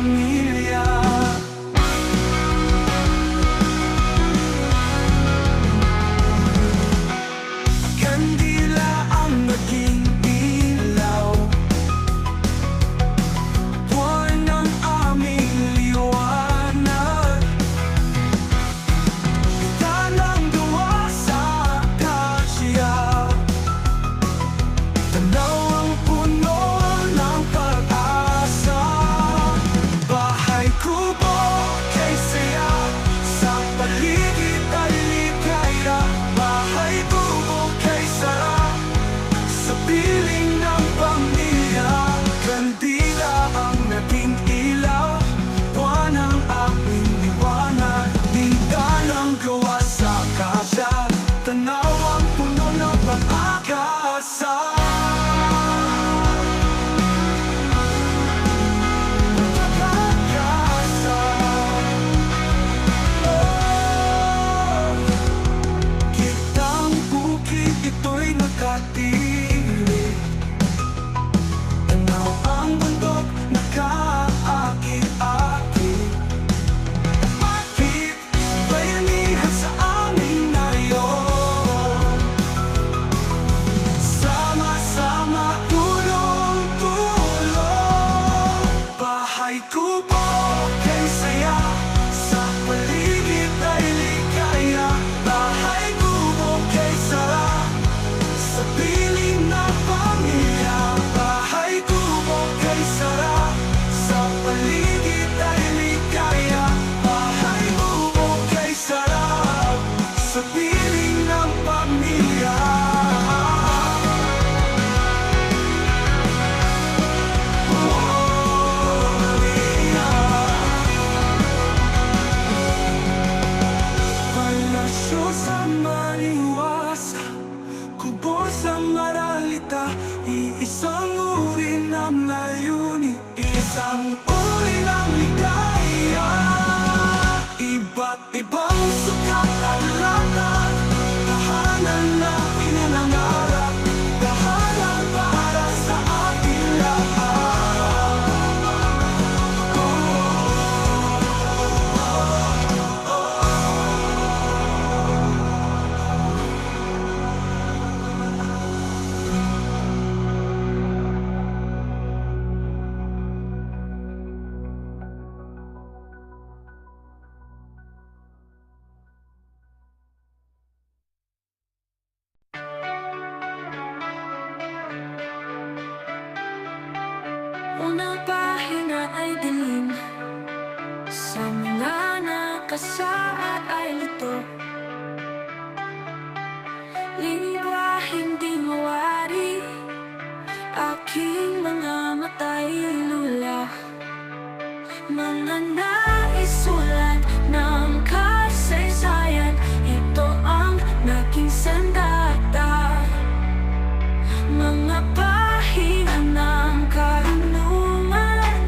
pamilya. Kandila ang naging ilaw, buwan ng aming liwanag. Tanang gawa sa akasya, tanaw ang puno ng pag-asa. Bahay kubo kay saya, sa paligid ay ligaya. Bahay kubo kay sarap, sa piling ng pamilya. Kandila ang naging ilaw, buwan ang aming liwanag. Tindalang gawa sa akasya, tanaw ang puno ng pag-asa. Kitang bukid, ito'y nakatiili. Tanaw ang bundok, nakaakit-akit. Bakit bayanihan sa amin ngayon? Sama-sama, tulong-tulong. Bahay kubo kay saya, sa paligid ay ligaya. Bahay kubo kay sarap, sa piling ng pamilya. Bahay kubo kay sarap, sa paligid ay ligaya. Bahay kubo kay sarap, sa piling ng pamilya. Palasyo sa Maliwas, kubo sa Maralita. Iisang uri ng layunin, isang uri ng ligaya. Iba't ibang sukat at lakad, tahanan na pinangarap, tahanan para sa ating lahat. Unang pahina ay dilim, sa mga nakasaad ay lito. Lingwaheng di mawari, aking mga mata'y lula. Mga naisulat ng kasaysayan, ito ang naging sandata. Mga pahina ng karunungan,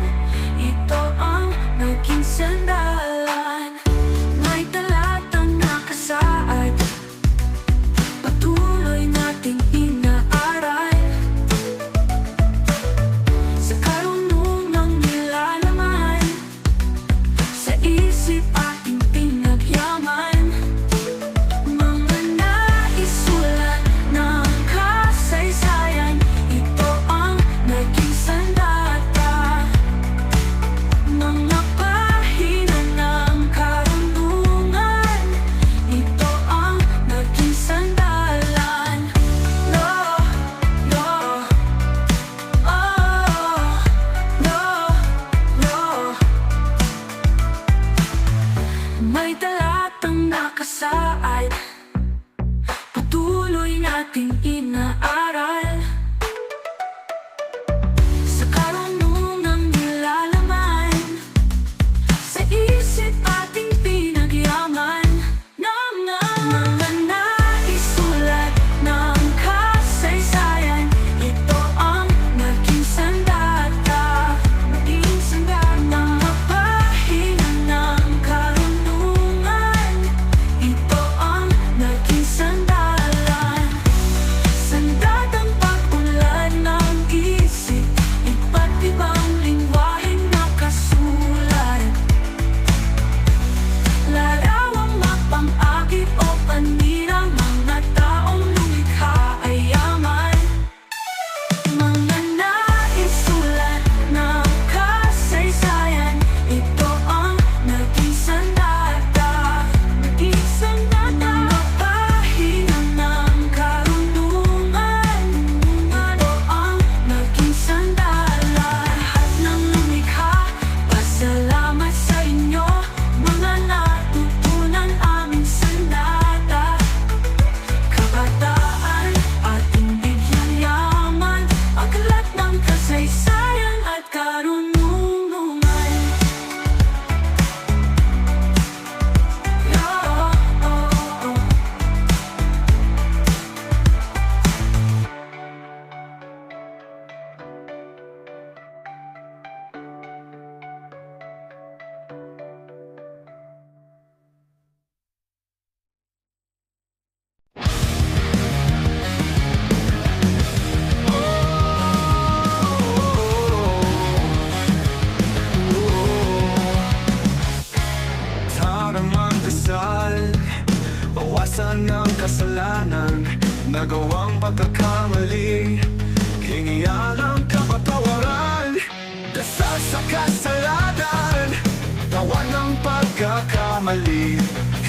ito ang naging sandalan. May talatang nakasaad, patuloy nating inaaral. Sa karunungang nilalaman, sa isip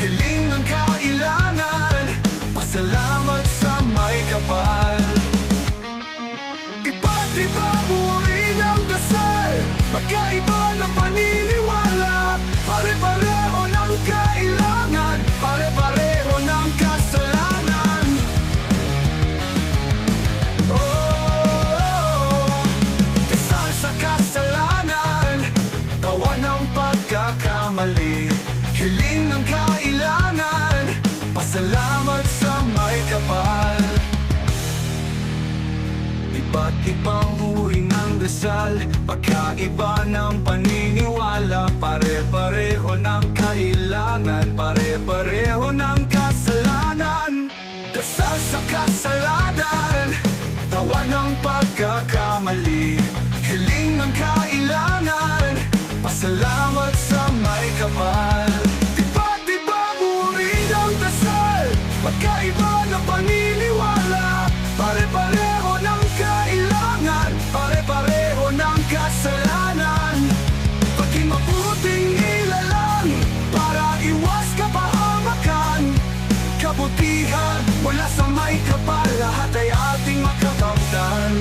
hiling ng kailangan, pasalamat sa may kapal. Iba't ibang uri ng dasal, magkaiba ng paniniwala, pare-pareho ng kailangan, pare-pareho ng kasalanan. Dasal sa kasalanan, tawa ng pagkakamali, hiling ng kailangan, pasalamat sa may kapal. Iba't ibang uri ng dasal, pagkaiba ng paniniwala, pare-pareho ng kailangan, pare-pareho ng kasalanan. Dasal sa kasalanan, tawa ng pagkakamali, hiling ng kailangan, pasalamat sa may kapal. Iba't ibang uri ng dasal, pagkaiba ng paniniwala, pare-pareho ng kailangan, pare-pareho ng kasalanan. Paging mabuting ilalang, para iwas kapahamakan, kabutihan mula sa may kapal, lahat ay ating makakamtan.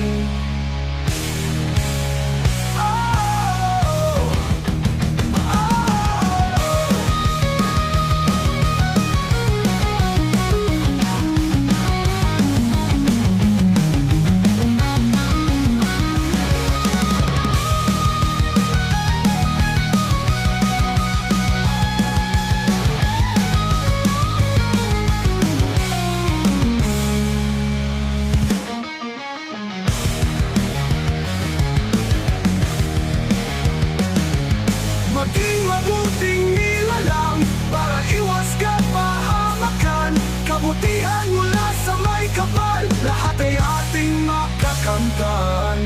Maging mabuting nilalang, para iwas kapahamakan, kabutihan mula sa may kapal, lahat ay ating makakamtan.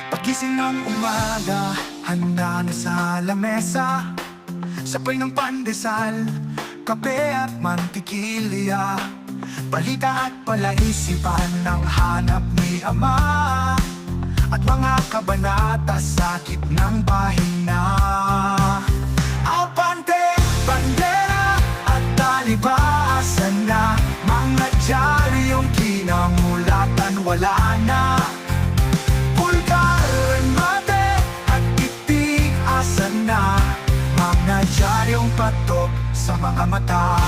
Pagising ng umaga, handa na sa lamesa, sabay ng pandesal, kape at mantikilya, balita at palaisipan ng hanap ni Ama, at mga kabanata sa gitnang bahina. Abante, bandera at talibaasan na, mga diaryong kinamulatan wala na. Na mga diaryong patok sa mga mata.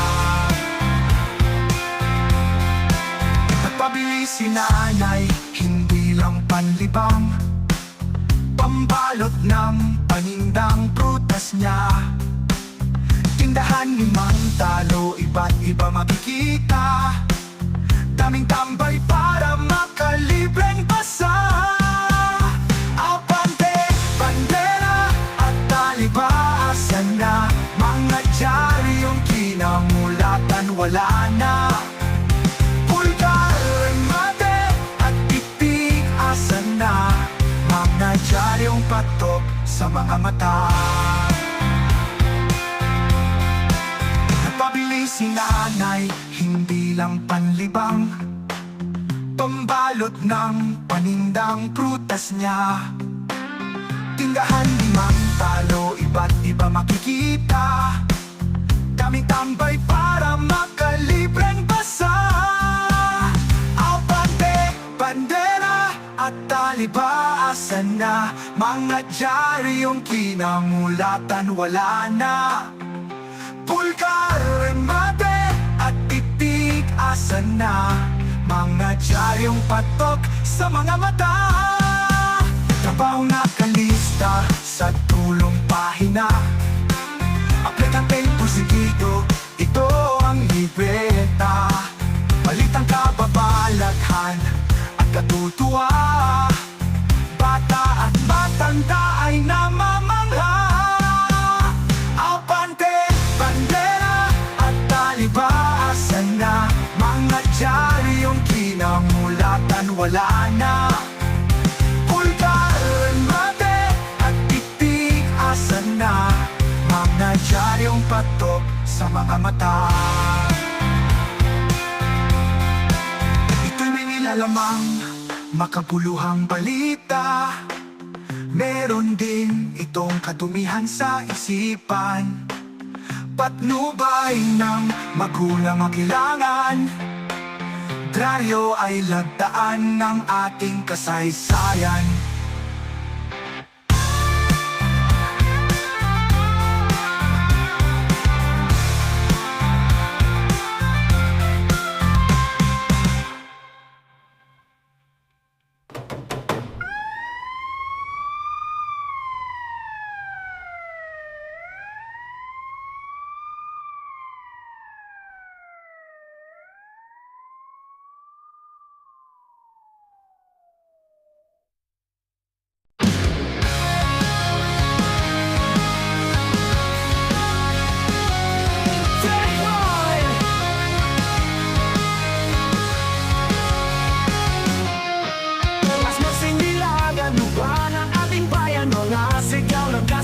Nagpabili si nanay, hindi lang panlibang, pambalot ng panindang prutas niya. Tindahan ni Mang Talo, iba't iba makikita, daming tambay para makalibreng pasa. Talibaasan na, mga diaryong kinamulatan wala na. Pulgar, mate at itiasan na, mga diaryong patok sa mga mata. Nagpabili si nanay, hindi lang panlibang, pambalot ng panindang prutas niya. Tindahan ni Mang Talo, iba't iba makikita, daming tambay para makalibreng basa. Abante, bandera at talibaasan na, mga diaryong kinamulatan wala na. Pulgar, mate at itigasan na, mga diaryong patok sa mga mata. Trabaho nakalista sa tulong pahina, aplikante porsigido, ito ang libreta. Balitang kababalaghan at katutuwa, bata at matanda ay namamangha. Abante, bandera at talibaasan na, mga diaryong kinamulatan wala na. Pulgar, mate at itigasan na, mga sa mga mata. Ito'y may nilalamang makabuluhang balita. Meron din itong kadumihan sa isipan. Patnubay ng magulang ang kailangan. Dyaryo ay lagdaan ng ating kasaysayan.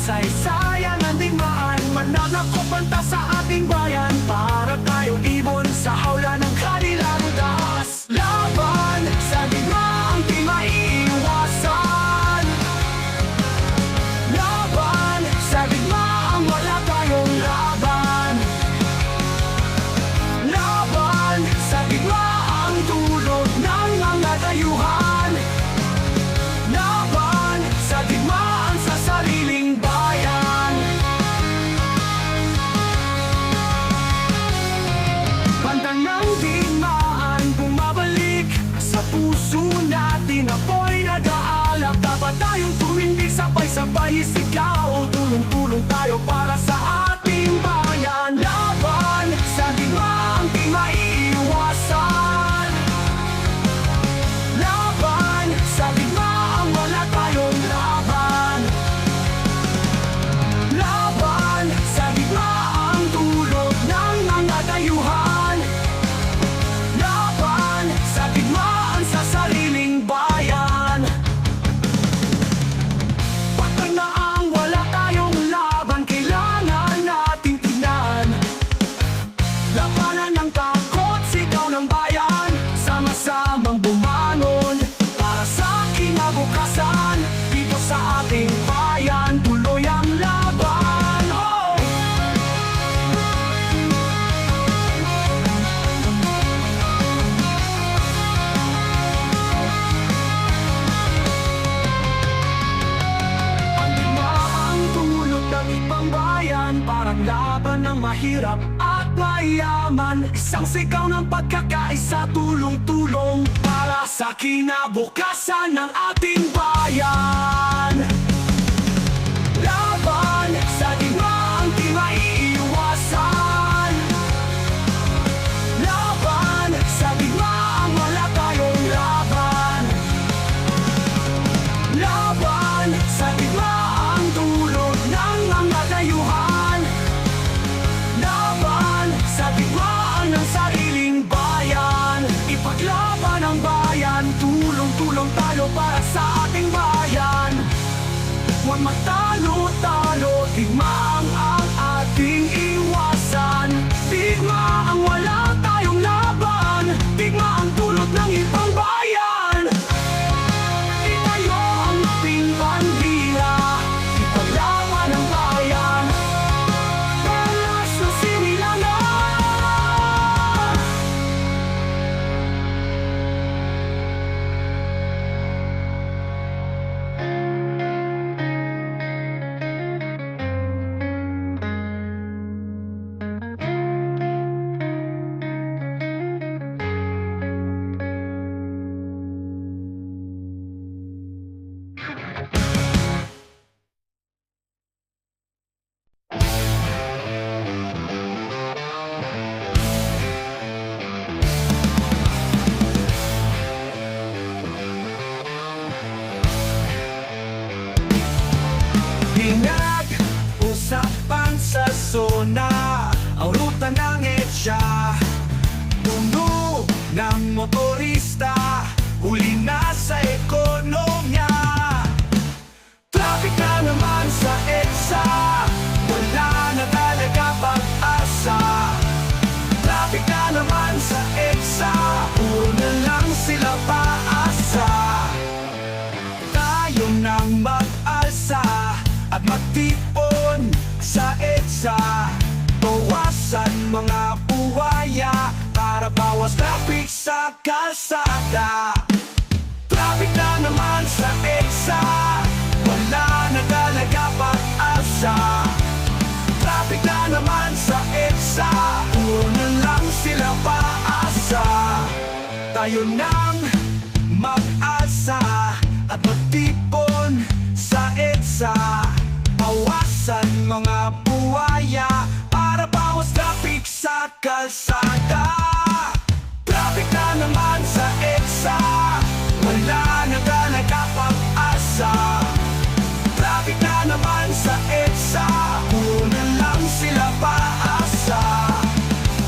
Kasaysayan ang digmaan, mananakop banta sa ating bayan para tayo ibon sa hawla ng kanilang dahas. Laban sa digmaang di maiiwasan. Laban sa digmaang wala tayong laban. Laban sa digmaang dulot ng mga dayuhan. Laban sa digmaan sa sariling bayan. Banda ng digmaan bumabalik sa puso natin, apoy nag-aalab. Dapat tayong tumindig, sabay-sabay isigaw. Tulong-tulong tayo para sa ating bayan. Laban sa digmaang di maiiwasan. Laban sa digmaang wala tayong laban. Laban sa digmaang dulot ng mga dayuhan. Laban sa digmaan sa sariling bayan. Patag na ang wala tayong laban, kailangan nating tingnan. Labanan ng takot, sigaw ng bayan, sama-samang bumangon para sa kinabukasan. Dito sa ating bayan, tuloy ang laban. Oh! Ang digmaang tulot ng ibang bayan, parang laban ng mahirap at mayaman. Isang sigaw ng pagkakaisa, tulong-tulong para sa kinabukasan ng ating bayan. Laban sa digmaang di maiiwasan. Laban sa digmaang wala tayong laban. Laban sa digmaang dulot ng mga dayuhan. Laban sa digmaan ng sariling bayan. Ipaglaban ang bayan, tulong-tulong tayo para sa ating bayan. Huwag magtalo-talo, digmaang ang ating iwasan. Digmaang wala tayong laban, digmaang dulot ng ibang bayan. Itayo ang ating bandila, ipaglaban ang bayan. Balas na sinilangan. Pinag-usapan sa zona ang ruta ng EDSA. Puno ng motorista, huli na sa ekonomiya. Traffic na naman sa EDSA, wala na talaga pag-asa. bawas traffic sa kalsada. Traffic na naman sa EDSA, wala na talaga pag-asa. Traffic na naman sa EDSA, puro na lang sila paasa. Tayo nang mag-asa at magtipon sa EDSA. Bawasan mga buwaya para bawas traffic sa kalsada. Traffic na naman sa EDSA, wala na talaga pag-asa. Traffic na naman sa EDSA, puro na lang sila paasa.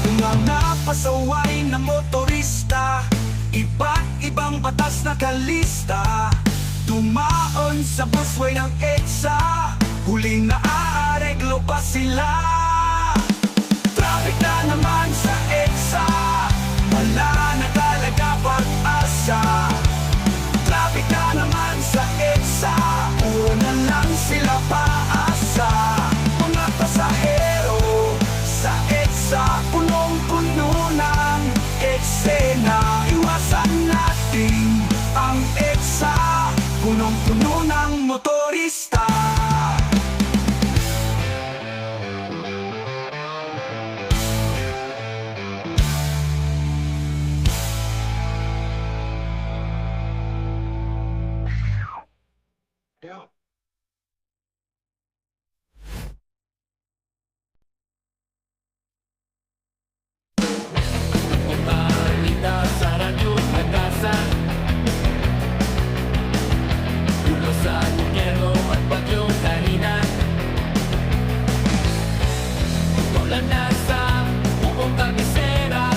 Mga napasaway na motorista, iba't ibang batas na kalista. Dumaon sa busway ng EDSA, huling naaareglo pa sila. Traffic na naman sa EDSA, wala na talaga pag-asa. Traffic na naman sa EDSA, puro na lang sila paasa. Mga pasahero sa EDSA, punong-puno ng eksena. Iwasan natin ang EDSA, punong-puno ng motorista. Balita sa radyo at kasa, ulo sa gobyerno at bagyong Karina. Wala na sa buong kabisera,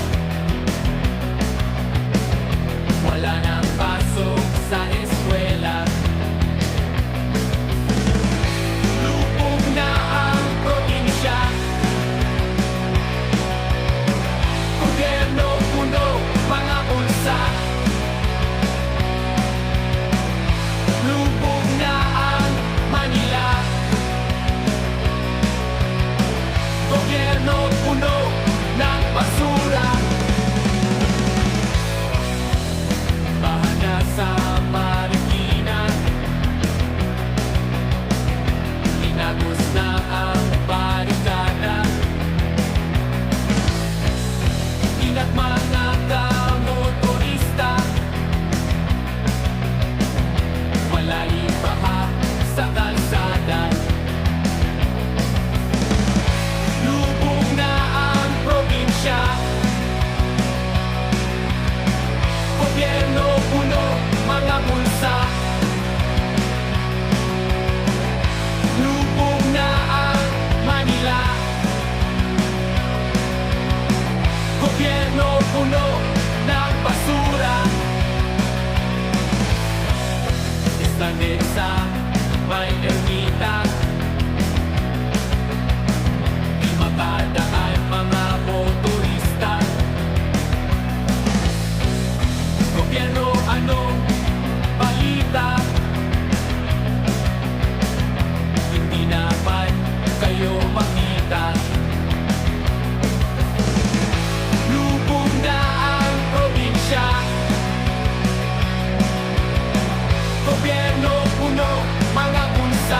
wala nang pasok sa eskwela. Lubog na ang probinsya, gobyerno puno mga bulsa. Lubog na ang Manila, gobyerno puno ng basura. Baha na sa Marikina, inagos na ang barikada. Ingat mga kamotorista, wala ibaha sa kalsada. Lubog na ang probinsya, gobyerno puno mga bulsa. Lubog na ang Manila, gobyerno puno ng basura. Istanin sa may ermita, di makadaan mga motorista. Gobyerno anong balita? Hindi naman kayo makita. Lubog na ang probinsya, gobyerno puno mga bulsa.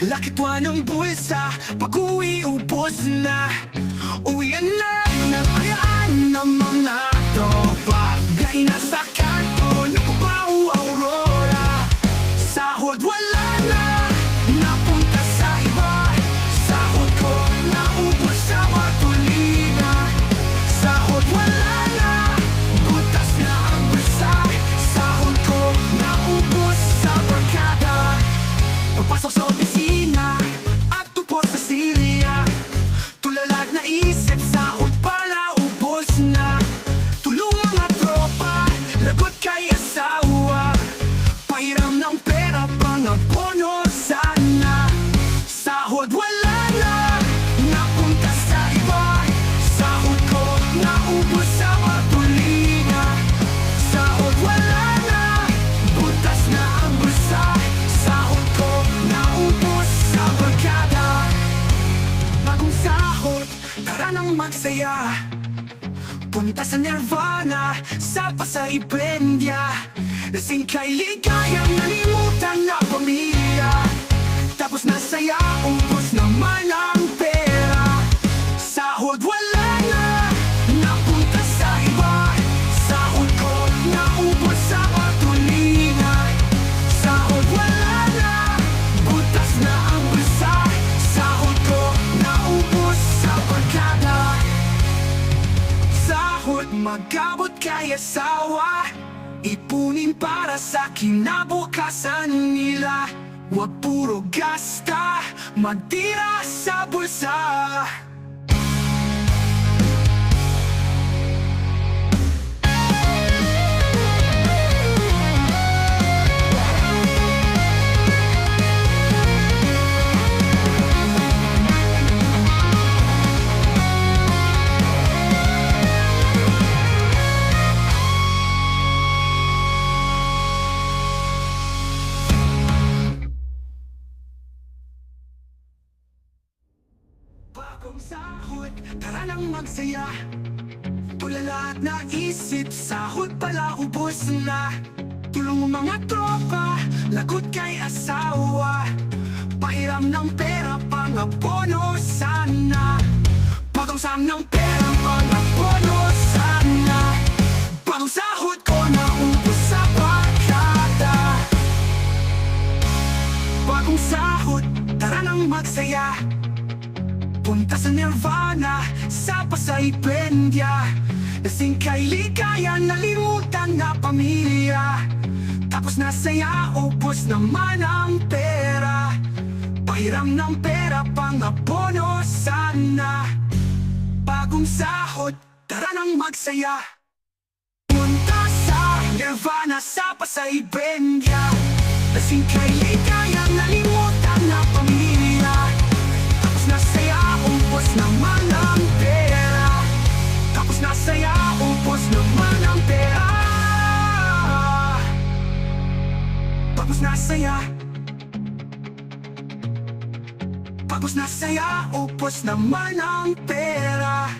Lakitwa ng bulsa, pag-uwi ubos na. Uwian na, napayaan ng mga tropa. Gay na sa kanto, napupao Aurora. Sahod wala na, napunta sa iba. Sahod ko, naubos sa matulina. Sahod wala na, butas na ang bulsa. Sahod ko, naubos sa barkada. Pagpasok sa opisina, at tupo sa silya. Tulalag na isip, sahod pala ubos na. Tulong mga tropa, lagot kay asawa. Pahiram ng pera, pangabono sana. Sahod wala na, napunta sa iba. Sahod ko, naubos sa matulina. Sahod wala na, butas na ang bulsa. Sahod ko, naubos sa barkada. Bagong sahod, tara nang magsaya. Punta sa Nirvana, sa Pasay Bendia. Lasing kay ligayang nalimutan na pamilya. Tapos na saya, ubos naman ang pera. Sahod wala na, napunta sa iba. Sahod ko, naubos sa matulina. Sahod wala na, butas na ang bulsa. Sahod ko, naubos sa barkada. Sahod magabot kay asawa. Ipunin para sa kinabukasan nila. Huwag puro gasta, magtira sa bulsa. Bagong sahod, tara nang magsaya. Tulala at naisip, sahod pala ubos na. Tulong mo mga tropa, lagot kay asawa. Pahiram ng pera, pangabono sana. Bagong sahod ng pera, pangabono sana. Bagong sahod ko, naubos sa barkada. Bagong sahod, tara nang magsaya. Punta sa Nirvana, sa Pasay Bendia. Lasing kay ligaya, nalimutan na pamilya. Tapos na saya, ubos naman ang pera. Pahiram ng pera, pangabono sana. Bagong sahod, tara nang magsaya. Punta sa Nirvana, sa Pasay Bendia. Lasing kay ligaya, nalimutan na pamilya. Tapos na saya, ubos naman ang pera. Tapos na saya, ubos naman ang pera. Tapos na saya. Tapos na saya, ubos naman ang pera.